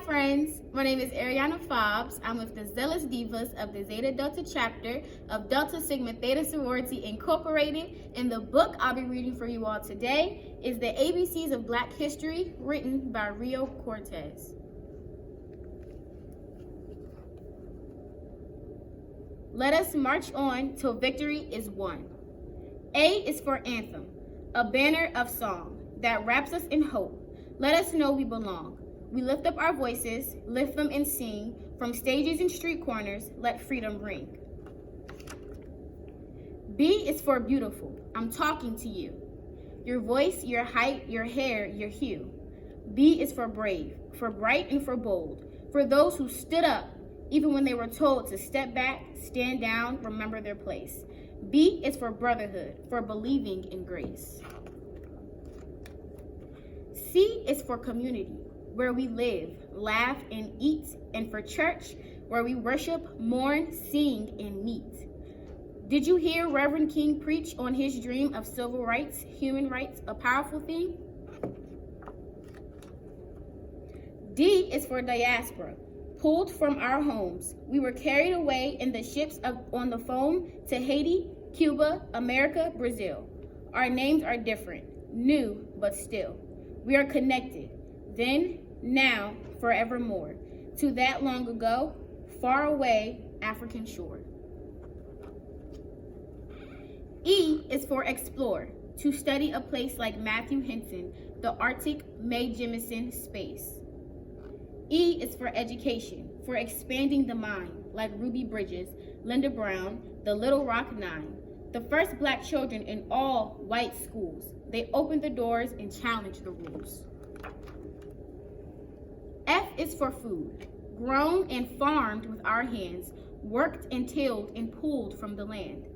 friends, my name is Ariana Fobbs. I'm with the Zealous Divas of the Zeta Delta chapter of Delta Sigma Theta Sorority Incorporated, and the book I'll be reading for you all today is The ABCs of Black History, written by Rio Cortez. Let us march on till victory is won. A is for anthem, a banner of song that wraps us in hope. Let us know we belong. We lift up our voices, lift them and sing. From stages and street corners, let freedom ring. B is for beautiful. I'm talking to you. Your voice, your height, your hair, your hue. B is for brave, for bright and for bold. For those who stood up, even when they were told to step back, stand down, remember their place. B is for brotherhood, for believing in grace. C is for community, where we live, laugh, and eat, and for church, where we worship, mourn, sing, and meet. Did you hear Reverend King preach on his dream of civil rights, human rights, a powerful theme? D is for diaspora, pulled from our homes. We were carried away in the ships on the foam to Haiti, Cuba, America, Brazil. Our names are different, new, but still. We are connected, then, now, forevermore, to that long ago, far away African shore. E is for explore, to study a place like Matthew Henson, the Arctic Mae Jemison space. E is for education, for expanding the mind, like Ruby Bridges, Linda Brown, the Little Rock Nine, the first Black children in all white schools. They opened the doors and challenged the rules. F is for food, grown and farmed with our hands, worked and tilled and pulled from the land.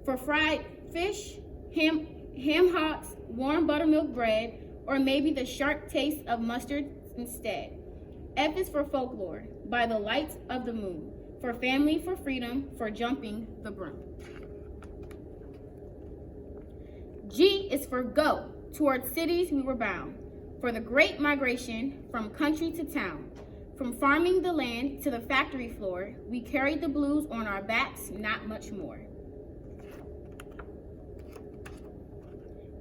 For fried fish, ham hocks, warm buttermilk bread, or maybe the sharp taste of mustard instead. F is for folklore, by the light of the moon, for family, for freedom, for jumping the broom. G is for go, towards cities we were bound, for the great migration from country to town. From farming the land to the factory floor, we carried the blues on our backs, not much more.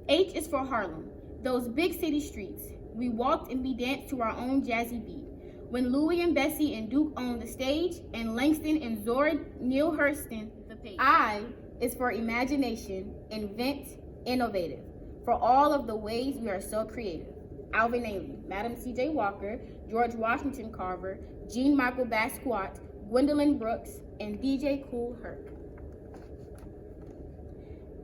H is for Harlem, those big city streets. We walked and we danced to our own jazzy beat. When Louie and Bessie and Duke owned the stage, and Langston and Zora Neale Hurston the page. I is for imagination, invent, innovative, for all of the ways we are so creative. Alvin Ailey, Madam C.J. Walker, George Washington Carver, Jean Michael Basquiat, Gwendolyn Brooks, and DJ Kool Herc.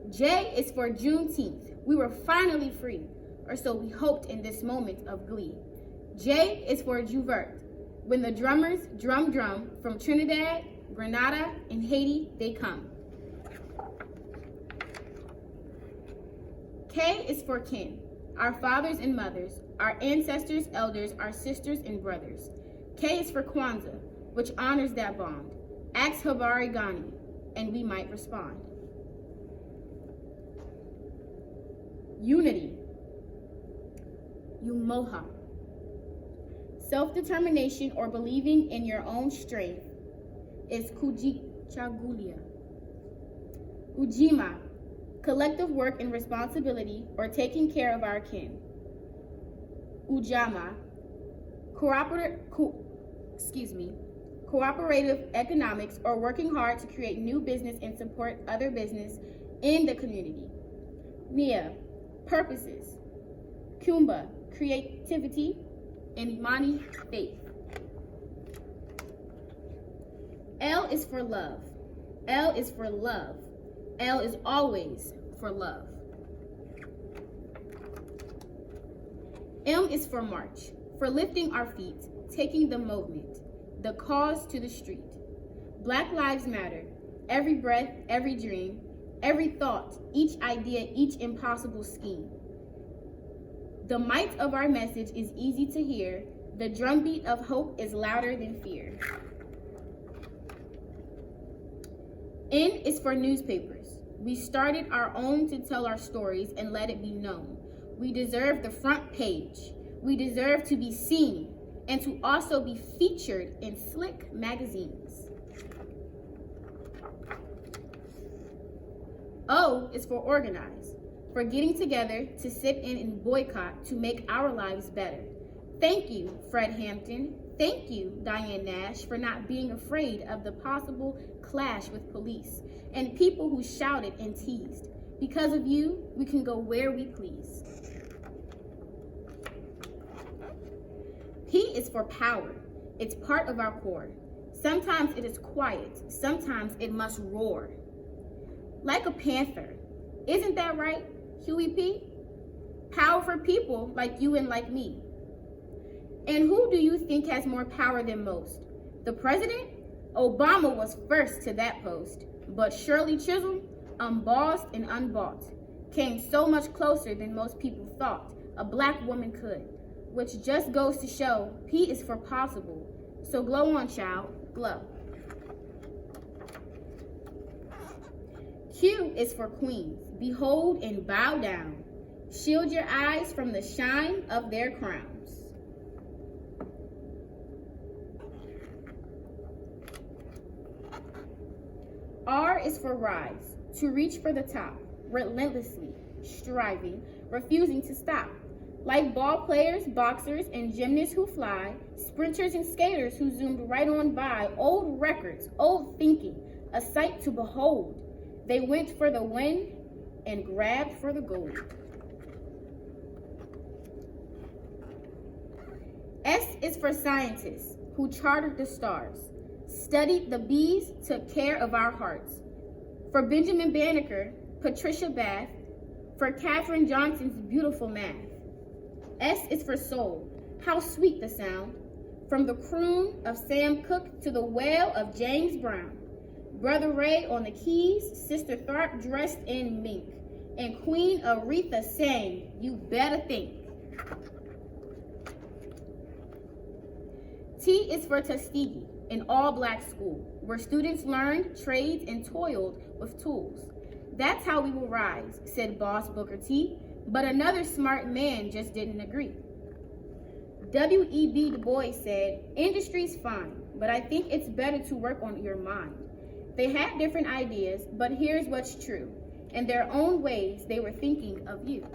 J is for Juneteenth. We were finally free, or so we hoped in this moment of glee. J is for Jouvert. When the drummers drum from Trinidad, Grenada, and Haiti, they come. K is for kin, our fathers and mothers, our ancestors, elders, our sisters and brothers. K is for Kwanzaa, which honors that bond. Ask Habari Ghani, and we might respond. Unity, Umoja. Self-determination or believing in your own strength is Kujichagulia. Ujima, collective work and responsibility or taking care of our kin. Ujamaa, cooperative economics or working hard to create new business and support other business in the community. Nia, purposes. Kumba, creativity, and Imani, faith. L is for love. L is for love. L is always for love. M is for march, for lifting our feet, taking the movement, the cause to the street. Black lives matter. Every breath, every dream, every thought, each idea, each impossible scheme. The might of our message is easy to hear. The drumbeat of hope is louder than fear. N is for newspapers. We started our own to tell our stories and let it be known. We deserve the front page. We deserve to be seen. and to also be featured in slick magazines. O is for organize, for getting together to sit in and boycott to make our lives better. Thank you, Fred Hampton. Thank you, Diane Nash, for not being afraid of the possible clash with police and people who shouted and teased. Because of you, we can go where we please. P is for power. It's part of our core. Sometimes it is quiet. Sometimes it must roar. Like a panther. Isn't that right, Huey P? Power for people like you and like me. And who do you think has more power than most? The president? Obama was first to that post. But Shirley Chisholm, unbossed and unbought, came so much closer than most people thought a black woman could. Which just goes to show P is for possible. So glow on, child, glow. Q is for queens. Behold and bow down. Shield your eyes from the shine of their crowns. R is for rise, to reach for the top, relentlessly, striving, refusing to stop. Like ball players, boxers, and gymnasts who fly, sprinters and skaters who zoomed right on by, old records, old thinking, a sight to behold. They went for the win and grabbed for the gold. S is for scientists who charted the stars, studied the bees, took care of our hearts. For Benjamin Banneker, Patricia Bath, for Katherine Johnson's beautiful math. S is for soul. How sweet the sound. From the croon of Sam Cooke to the wail of James Brown. Brother Ray on the keys, Sister Tharp dressed in mink, and Queen Aretha sang, "You better think." T is for Tuskegee, an all-black school, where students learned trades and toiled with tools. That's how we will rise, said Boss Booker T, but another smart man just didn't agree. W.E.B. Du Bois said, industry's fine, but I think it's better to work on your mind. They had different ideas, but here's what's true. In their own ways, they were thinking of you.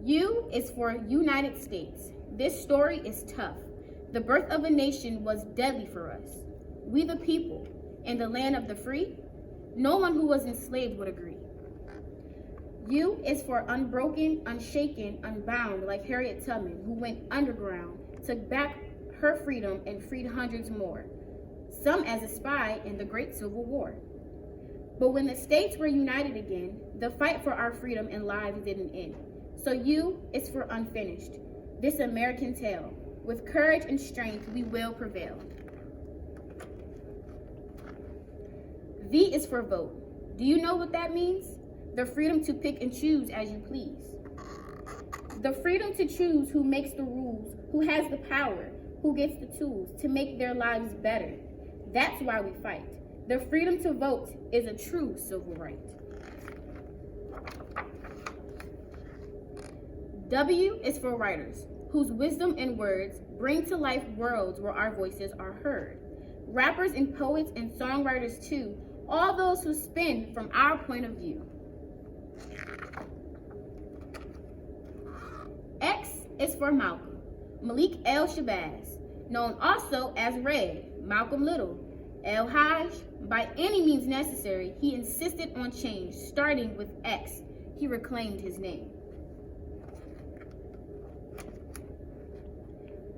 U is for United States. This story is tough. The birth of a nation was deadly for us. We the people, in the land of the free, no one who was enslaved would agree. U is for unbroken, unshaken, unbound, like Harriet Tubman, who went underground, took back her freedom and freed hundreds more, some as a spy in the Great Civil War. But when the states were united again, the fight for our freedom and lives didn't end. So U is for unfinished, this American tale. With courage and strength, we will prevail. V is for vote. Do you know what that means? The freedom to pick and choose as you please. The freedom to choose who makes the rules, who has the power, who gets the tools to make their lives better. That's why we fight. The freedom to vote is a true civil right. W is for writers, whose wisdom and words bring to life worlds where our voices are heard. Rappers and poets and songwriters too, all those who spin from our point of view. X is for Malcolm, Malik El Shabazz, known also as Red, Malcolm Little, El Hajj. By any means necessary, he insisted on change, starting with X. He reclaimed his name.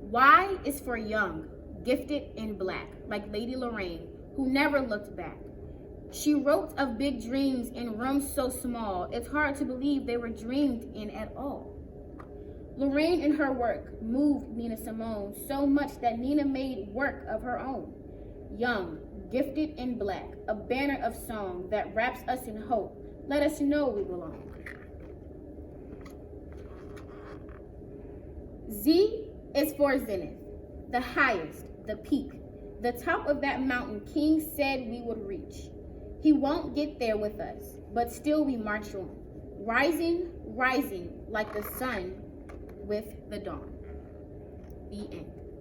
Y is for young, gifted and black, like Lady Lorraine, who never looked back. She wrote of big dreams in rooms so small, it's hard to believe they were dreamed in at all. Lorraine in her work moved Nina Simone so much that Nina made work of her own. Young, gifted and black, a banner of song that wraps us in hope. Let us know we belong. Z is for zenith, the highest, the peak, the top of that mountain King said we would reach. He won't get there with us, but still we march on, rising, rising like the sun, with the dawn. The end.